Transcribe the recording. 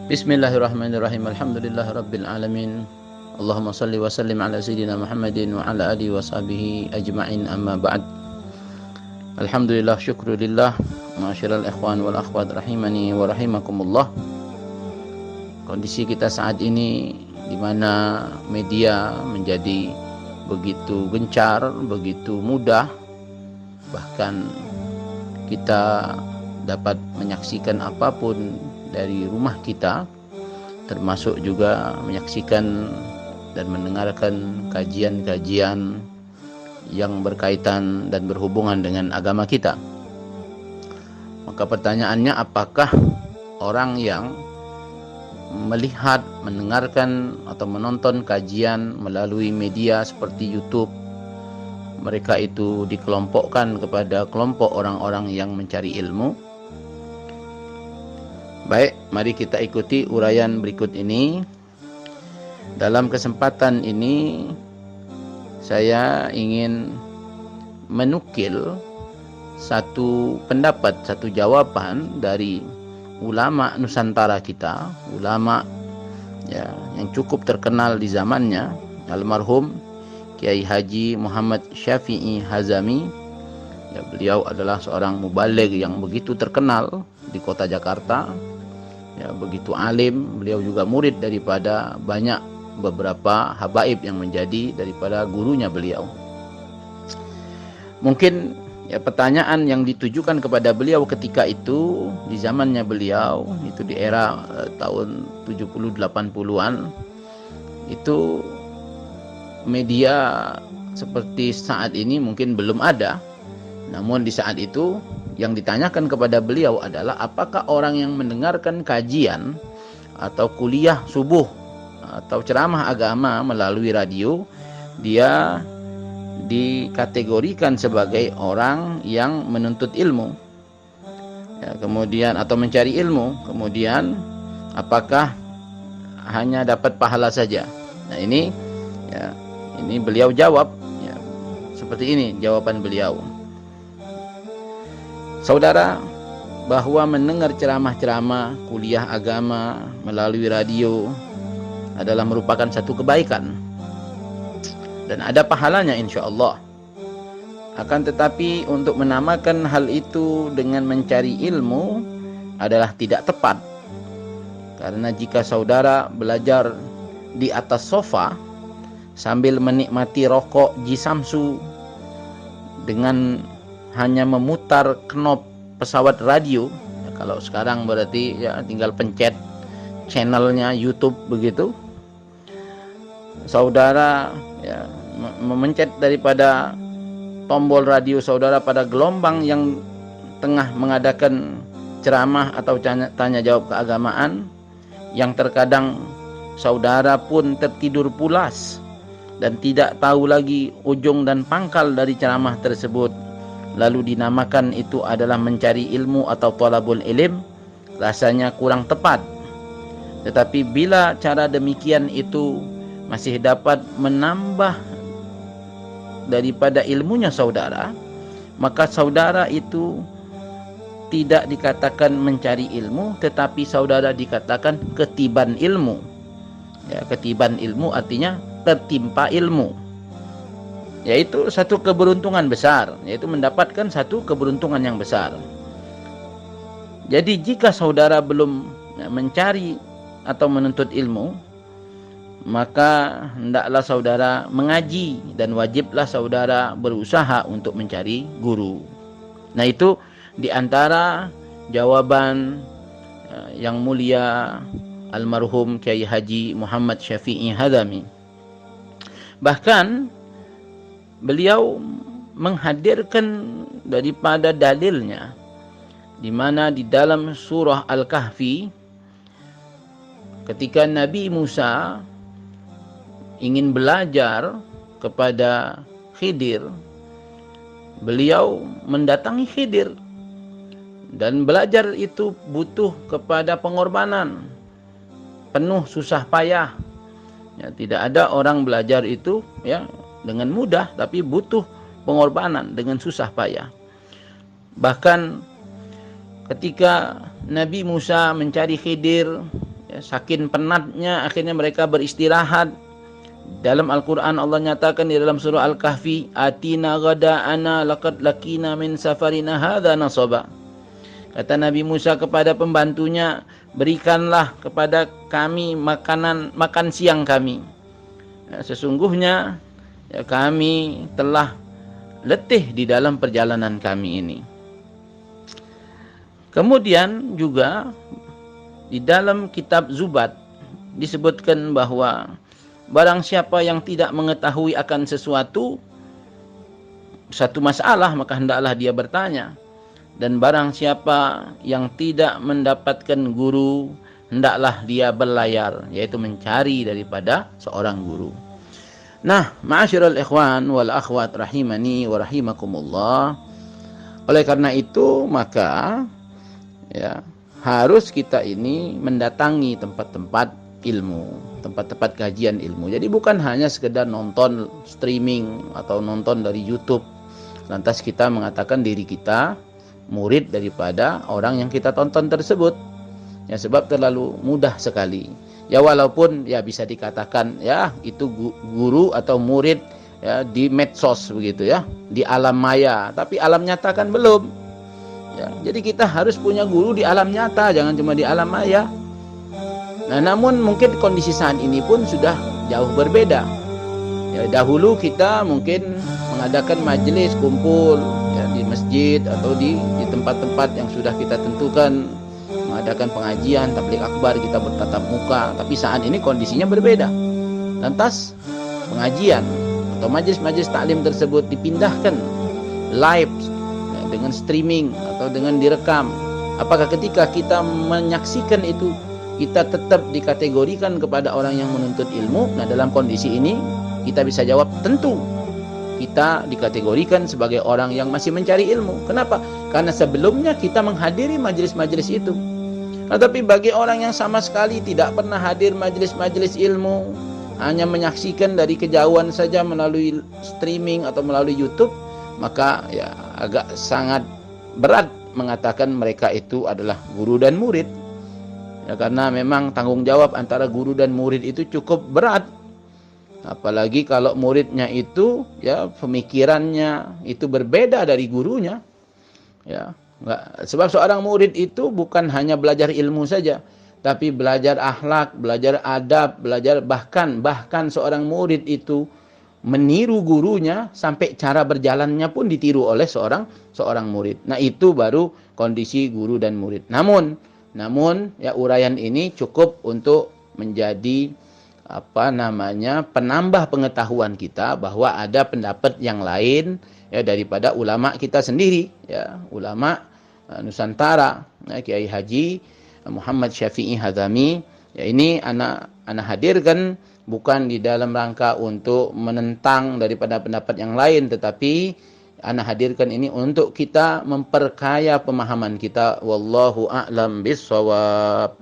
Bismillahirrahmanirrahim. Alhamdulillahirabbil alamin. Allahumma salli wa sallim ala sayyidina Muhammadin wa ala alihi wa sahbihi ajma'in, amma ba'd. Alhamdulillah, syukrulillah, ma'asyiral ikhwan wal akhwat rahimani wa rahimakumullah. Kondisi kita saat ini di mana media menjadi begitu gencar, begitu mudah, bahkan kita dapat menyaksikan apapun dari rumah kita, termasuk juga menyaksikan dan mendengarkan kajian-kajian yang berkaitan dan berhubungan dengan agama kita. Maka pertanyaannya, apakah orang yang melihat, mendengarkan atau menonton kajian melalui media seperti YouTube, mereka itu dikelompokkan kepada kelompok orang-orang yang mencari ilmu? Baik, mari kita ikuti uraian berikut ini. Dalam kesempatan ini saya ingin menukil satu pendapat, satu jawaban dari ulama Nusantara kita, ulama yang cukup terkenal di zamannya, almarhum Kiai Haji Muhammad Syafi'i Hazami. Beliau adalah seorang mubaligh yang begitu terkenal di kota Jakarta. Begitu alim, beliau juga murid daripada beberapa habaib yang menjadi daripada gurunya beliau. Mungkin pertanyaan yang ditujukan kepada beliau ketika itu, di zamannya beliau, itu di era tahun 70-80-an, itu media seperti saat ini mungkin belum ada. Namun di saat itu yang ditanyakan kepada beliau adalah, apakah orang yang mendengarkan kajian atau kuliah subuh atau ceramah agama melalui radio, dia dikategorikan sebagai orang yang menuntut ilmu, kemudian atau mencari ilmu, kemudian apakah hanya dapat pahala saja? Nah, ini beliau jawab seperti ini jawaban beliau. Saudara, bahwa mendengar ceramah-ceramah kuliah agama melalui radio adalah merupakan satu kebaikan dan ada pahalanya insya Allah. Akan tetapi untuk menamakan hal itu dengan mencari ilmu adalah tidak tepat, karena jika saudara belajar di atas sofa sambil menikmati rokok Jisamsu dengan hanya memutar knop pesawat radio, kalau sekarang berarti tinggal pencet channelnya YouTube begitu, saudara memencet daripada tombol radio saudara pada gelombang yang tengah mengadakan ceramah atau tanya jawab keagamaan, yang terkadang saudara pun tertidur pulas dan tidak tahu lagi ujung dan pangkal dari ceramah tersebut, lalu dinamakan itu adalah mencari ilmu atau thalabul ilm, rasanya kurang tepat. Tetapi bila cara demikian itu masih dapat menambah daripada ilmunya saudara, maka saudara itu tidak dikatakan mencari ilmu, tetapi saudara dikatakan ketiban ilmu. Ketiban ilmu artinya tertimpa ilmu, yaitu satu keberuntungan besar, yaitu mendapatkan satu keberuntungan yang besar. Jadi jika saudara belum mencari atau menuntut ilmu, maka hendaklah saudara mengaji dan wajiblah saudara berusaha untuk mencari guru. Nah, itu di antara jawaban yang mulia almarhum Kiai Haji Muhammad Syafi'i Hazami. Bahkan beliau menghadirkan daripada dalilnya, di mana di dalam surah Al-Kahfi, ketika Nabi Musa ingin belajar kepada Khidir, beliau mendatangi Khidir, dan belajar itu butuh kepada pengorbanan, penuh susah payah. Tidak ada orang belajar itu dengan mudah, tapi butuh pengorbanan dengan susah payah. Bahkan ketika Nabi Musa mencari Khidir ya, saking penatnya akhirnya mereka beristirahat. Dalam Al-Quran Allah nyatakan di dalam surah Al-Kahfi, atina ghada'ana laqad lakina min safarina hadha nasaba. Kata Nabi Musa kepada pembantunya, berikanlah kepada kami makan siang kami. Ya, sesungguhnya ya, kami telah letih di dalam perjalanan kami ini. Kemudian juga di dalam kitab Zubat disebutkan bahwa barang siapa yang tidak mengetahui akan satu masalah, maka hendaklah dia bertanya. Dan barang siapa yang tidak mendapatkan guru, hendaklah dia berlayar, yaitu mencari daripada seorang guru. Nah, ma'asyiral ikhwan wal akhwat rahimani wa rahimakumullah. Oleh karena itu, maka ya, harus kita ini mendatangi tempat-tempat ilmu, tempat-tempat kajian ilmu. Jadi bukan hanya sekedar nonton streaming atau nonton dari YouTube, lantas kita mengatakan diri kita murid daripada orang yang kita tonton tersebut. Ya, sebab terlalu mudah sekali. Ya, walaupun ya bisa dikatakan ya itu guru atau murid ya di medsos begitu ya, di alam maya, tapi alam nyata kan belum. Ya, jadi kita harus punya guru di alam nyata, jangan cuma di alam maya. Nah, namun mungkin kondisi saat ini pun sudah jauh berbeda. Ya, dahulu kita mungkin mengadakan majelis kumpul ya, di masjid atau di tempat-tempat yang sudah kita tentukan, mengadakan pengajian, tabligh akbar, kita bertatap muka. Tapi saat ini kondisinya berbeda. Lantas pengajian atau majelis-majelis taklim tersebut dipindahkan live ya, dengan streaming atau dengan direkam. Apakah ketika kita menyaksikan itu kita tetap dikategorikan kepada orang yang menuntut ilmu? Nah, dalam kondisi ini kita bisa jawab tentu kita dikategorikan sebagai orang yang masih mencari ilmu. Kenapa? Karena sebelumnya kita menghadiri majelis-majelis itu. Nah, tapi bagi orang yang sama sekali tidak pernah hadir majelis-majelis ilmu, hanya menyaksikan dari kejauhan saja melalui streaming atau melalui YouTube, maka ya agak sangat berat mengatakan mereka itu adalah guru dan murid. Ya, karena memang tanggung jawab antara guru dan murid itu cukup berat. Apalagi kalau muridnya itu ya pemikirannya itu berbeda dari gurunya. Ya, sebab seorang murid itu bukan hanya belajar ilmu saja, tapi belajar akhlak, belajar adab, belajar bahkan seorang murid itu meniru gurunya sampai cara berjalannya pun ditiru oleh seorang murid. Nah, itu baru kondisi guru dan murid. Namun ya uraian ini cukup untuk menjadi penambah pengetahuan kita bahwa ada pendapat yang lain ya daripada ulama kita sendiri ya, ulama Nusantara ya, Kiai Haji Muhammad Syafi'i Hazami. Ya, ini anak hadirkan bukan di dalam rangka untuk menentang daripada pendapat yang lain, tetapi ana hadirkan ini untuk kita memperkaya pemahaman kita. Wallahu a'lam bissawab.